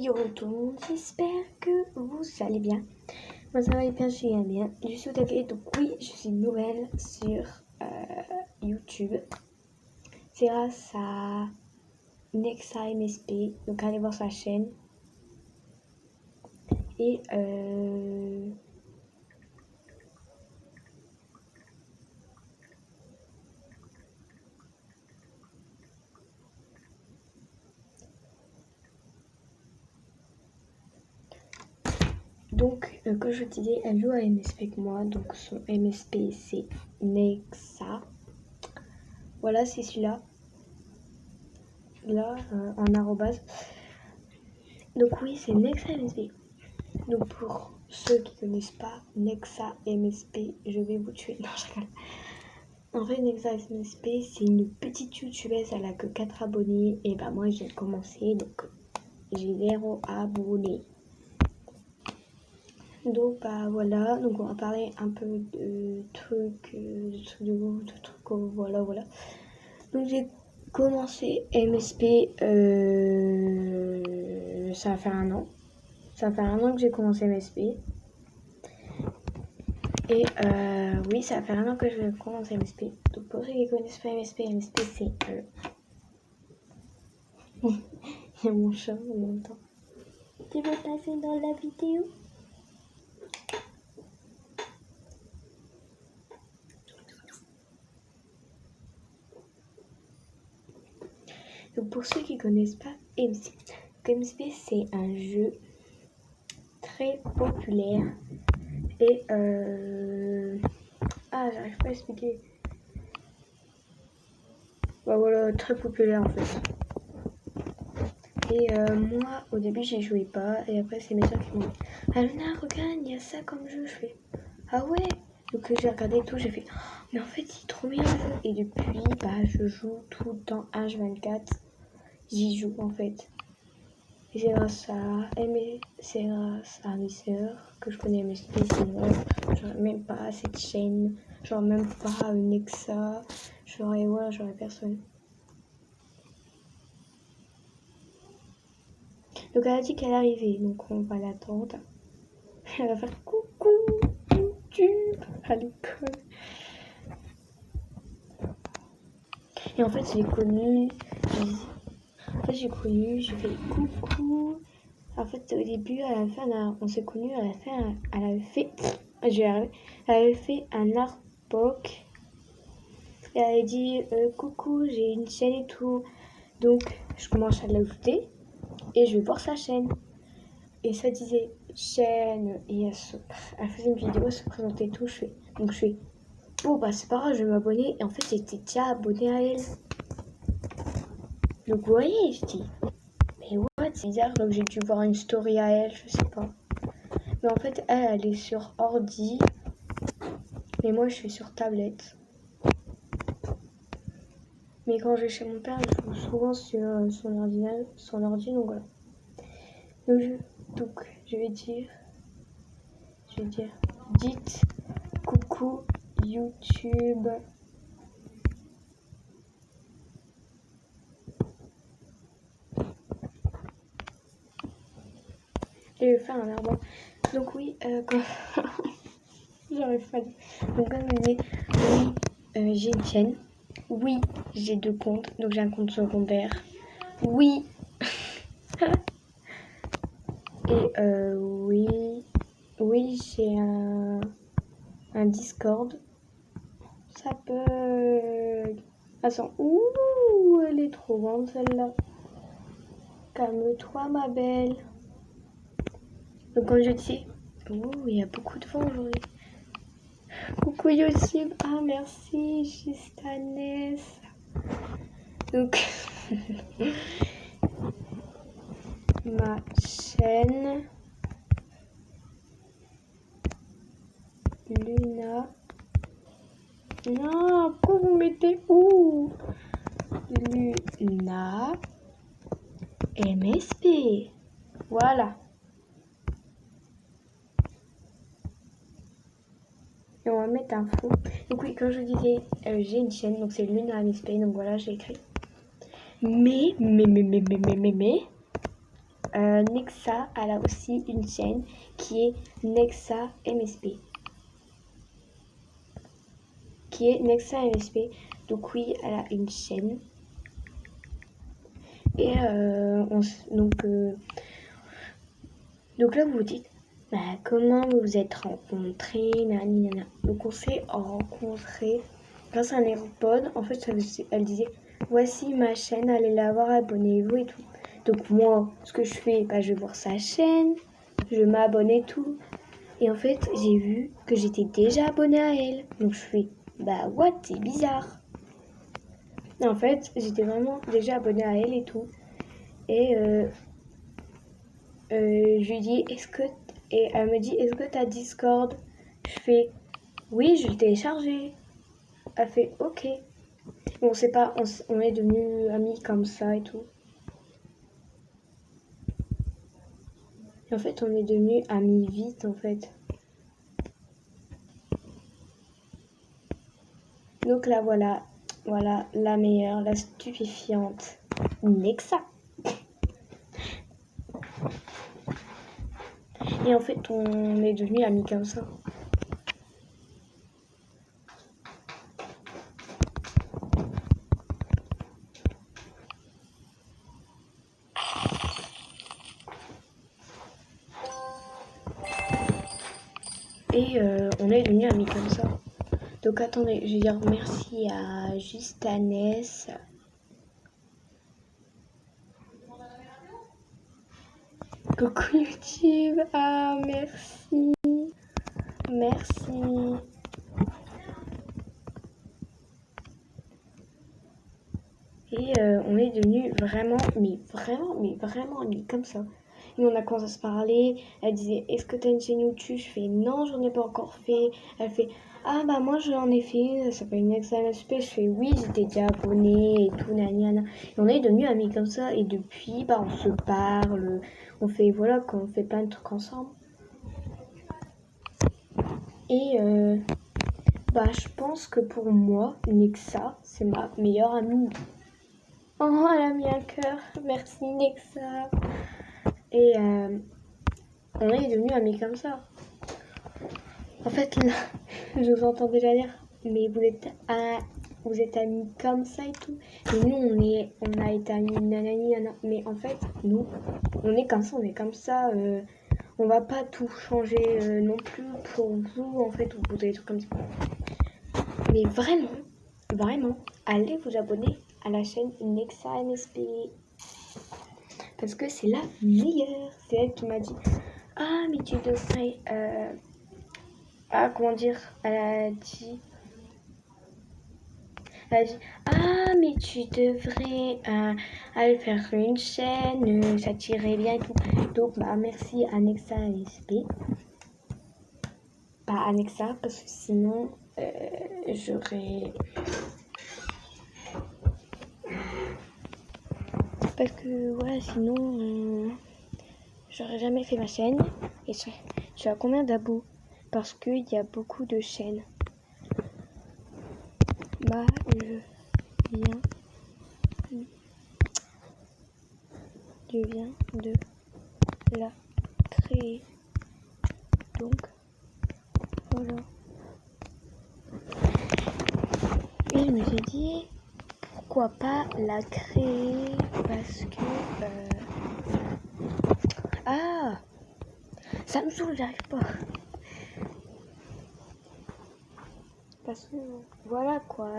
Yo tout le monde, j'espère que vous allez bien. Moi ça va hyper bien. Je suis au taquet, donc oui, je suis nouvelle sur YouTube. C'est grâce à Nexa MSP, donc allez voir sa chaîne. Et donc, comme je te disais, elle joue à MSP avec moi. Donc, son MSP, c'est Nexa. Voilà, c'est celui-là. Là, en arrobase. Donc, oui, c'est Nexa MSP. Donc, pour ceux qui connaissent pas Nexa MSP, je vais vous tuer. Non, je rigole. En fait, Nexa MSP, c'est une petite youtubeuse, elle a que 4 abonnés. Et bah, moi, j'ai commencé, donc j'ai 0 abonnés. Donc bah voilà, donc on va parler un peu de trucs, voilà. Donc j'ai commencé MSP, ça va faire un an. Ça va faire un an que j'ai commencé MSP. Et oui, ça va faire un an que je vais commencer MSP. Donc pour ceux qui connaissent pas MSP c'est... Il y a mon chat en même temps. Tu veux passer dans la vidéo ? Donc pour ceux qui connaissent pas MSP, MSP c'est un jeu très populaire et j'arrive pas à expliquer. Bah voilà, très populaire en fait. Et moi au début j'y jouais pas et après c'est mes soeurs qui m'ont dit Alona regarde il y a ça comme jeu, je fais ah ouais. Donc j'ai regardé et tout, j'ai fait mais en fait c'est trop bien le jeu et depuis bah je joue tout le temps H24, j'y joue en fait. Et c'est grâce à mes sœurs que je connais MSP, sinon j'aurais même pas cette chaîne, j'aurais même pas Nexa, j'aurais personne. Donc elle a dit qu'elle arrivait, donc on va l'attendre. Elle va faire coucou YouTube à l'école. Et en fait j'ai connu, j'ai fait coucou. En fait, au début, à la fin, on s'est connus, elle avait fait un artbook. Et elle avait dit coucou, j'ai une chaîne et tout. Donc, je commence à l'ajouter et je vais voir sa chaîne. Et ça disait chaîne. Et elle faisait une vidéo, elle se présentait et tout. Donc, je fais bon, bah, c'est pas grave, je vais m'abonner. Et en fait, j'étais déjà abonnée à elle. Donc, vous voyez, je dis mais what, c'est bizarre. Donc, j'ai dû voir une story à elle, je sais pas. Mais en fait, elle est sur ordi. Et moi, je suis sur tablette. Mais quand je vais chez mon père, je joue souvent sur son ordi, donc voilà. Donc, je vais dire, dites coucou YouTube. Et je vais faire un arbre. Donc oui, quand... j'arrive pas à dire. Donc comme je disais, oui, j'ai une chaîne. Oui, j'ai 2 comptes. Donc j'ai un compte secondaire. Oui. Et oui, j'ai un Discord. Ça peut... Attends, ouh, elle est trop grande celle-là. Calme-toi ma belle. Donc comme je dis, ouh, il y a beaucoup de vent aujourd'hui. Coucou YouTube, ah merci, Gistanès. Donc, ma chaîne Luna. Non, pourquoi vous mettez où Luna MSP. Voilà. Et on va mettre un fond. Donc oui, comme je disais, j'ai une chaîne, donc c'est Luna MSP, donc voilà, j'ai écrit. Mais, Nexa, elle a aussi une chaîne qui est Nexa MSP. Donc oui, elle a une chaîne. Et donc là, vous vous dites, bah, comment vous vous êtes rencontrés, nanana. Donc on s'est rencontrés grâce à un AirPod. En fait, elle disait, voici ma chaîne, allez la voir, abonnez-vous et tout. Donc moi, ce que je fais, bah, je vais voir sa chaîne, je m'abonne et tout. Et en fait, j'ai vu que j'étais déjà abonnée à elle. Donc je fais, bah what, c'est bizarre. Et en fait, j'étais vraiment déjà abonnée à elle et tout. Et je lui dis, et elle me dit, est-ce que t'as Discord? Je fais, oui, je l'ai téléchargé. Elle fait, ok. On sait pas, on est devenus amis comme ça et tout. Et en fait, on est devenus amis vite, en fait. Donc là, voilà la meilleure, la stupéfiante Nexa. Et en fait, on est devenus amis comme ça. Et on est devenus amis comme ça. Donc attendez, je vais dire merci à Justanès. Coucou YouTube, ah merci, merci. Et on est devenus vraiment amis comme ça. Et on a commencé à se parler. Elle disait, est-ce que tu as une chaîne YouTube? Je fais, non, j'en ai pas encore fait. Elle fait, ah bah moi j'en ai fait une, ça s'appelle une XMSP. Je fais, oui, j'étais déjà abonnée et tout, naniana. Et on est devenus amis comme ça. Et depuis, bah on se parle. On fait, voilà, quand on fait plein de trucs ensemble. Et bah je pense que pour moi, Nexa, c'est ma meilleure amie. Oh, elle a mis un cœur. Merci Nexa. Et on est devenus amis comme ça. En fait, là, je vous entends déjà dire, mais vous êtes amis comme ça et tout. Et nous, on a été amis nanani, nanana. Mais en fait, nous, on est comme ça. On va pas tout changer non plus pour vous. En fait, vous avez des trucs comme ça. Mais vraiment, allez vous abonner à la chaîne Nexa MSP. Parce que c'est la meilleure. C'est elle qui m'a dit, ah mais tu devrais... comment dire, elle a dit, ah mais tu devrais aller faire une chaîne, ça tirait bien et tout. Donc bah merci Anexa MSP. Pas Anexa parce que sinon j'aurais... Parce que voilà, sinon j'aurais jamais fait ma chaîne. Et tu as combien d'abos? Parce qu'il y a beaucoup de chaînes. Bah je viens de la créer. Donc voilà. Et je me suis dit pourquoi pas la créer parce que ah, ça me saoule, j'arrive pas. Parce que voilà quoi.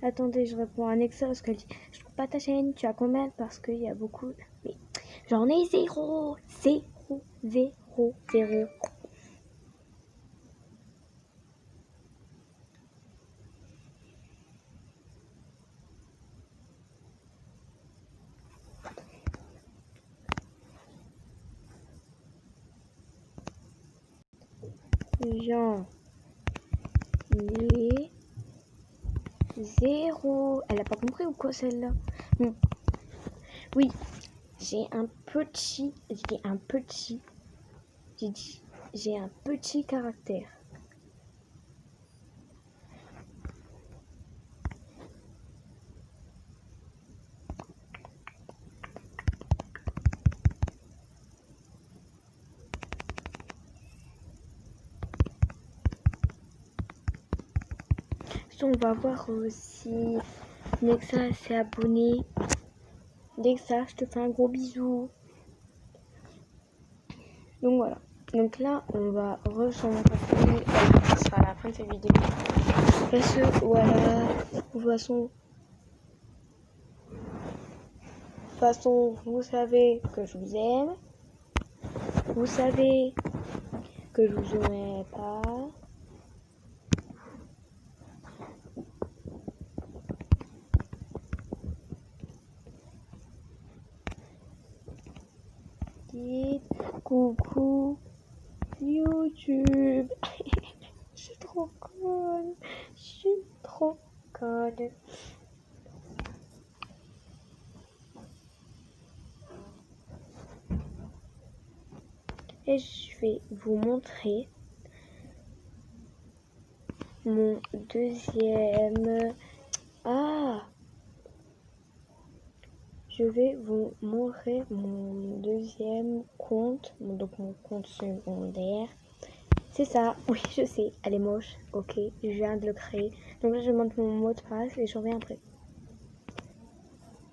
Attendez, je réponds à Nexa parce qu'elle dit je trouve pas ta chaîne, tu as combien? Parce qu'il y a beaucoup. Mais j'en ai 0. J'en ai 0. Elle a pas compris ou quoi celle-là? Oui, j'ai un petit caractère. On va voir si Nexa s'est abonné. Nexa, je te fais un gros bisou. Donc voilà. Donc là, on va rechanger. Ce sera la fin de cette vidéo. Parce que voilà, de toute façon, vous savez que je vous aime. Vous savez que je vous aimais pas. Dites coucou YouTube. Je suis trop conne. Je suis trop conne. Et je vais vous montrer mon deuxième... Je vais vous montrer mon deuxième compte, donc mon compte secondaire. C'est ça, oui je sais, elle est moche, ok, je viens de le créer. Donc là je montre mon mot de passe et je reviens après.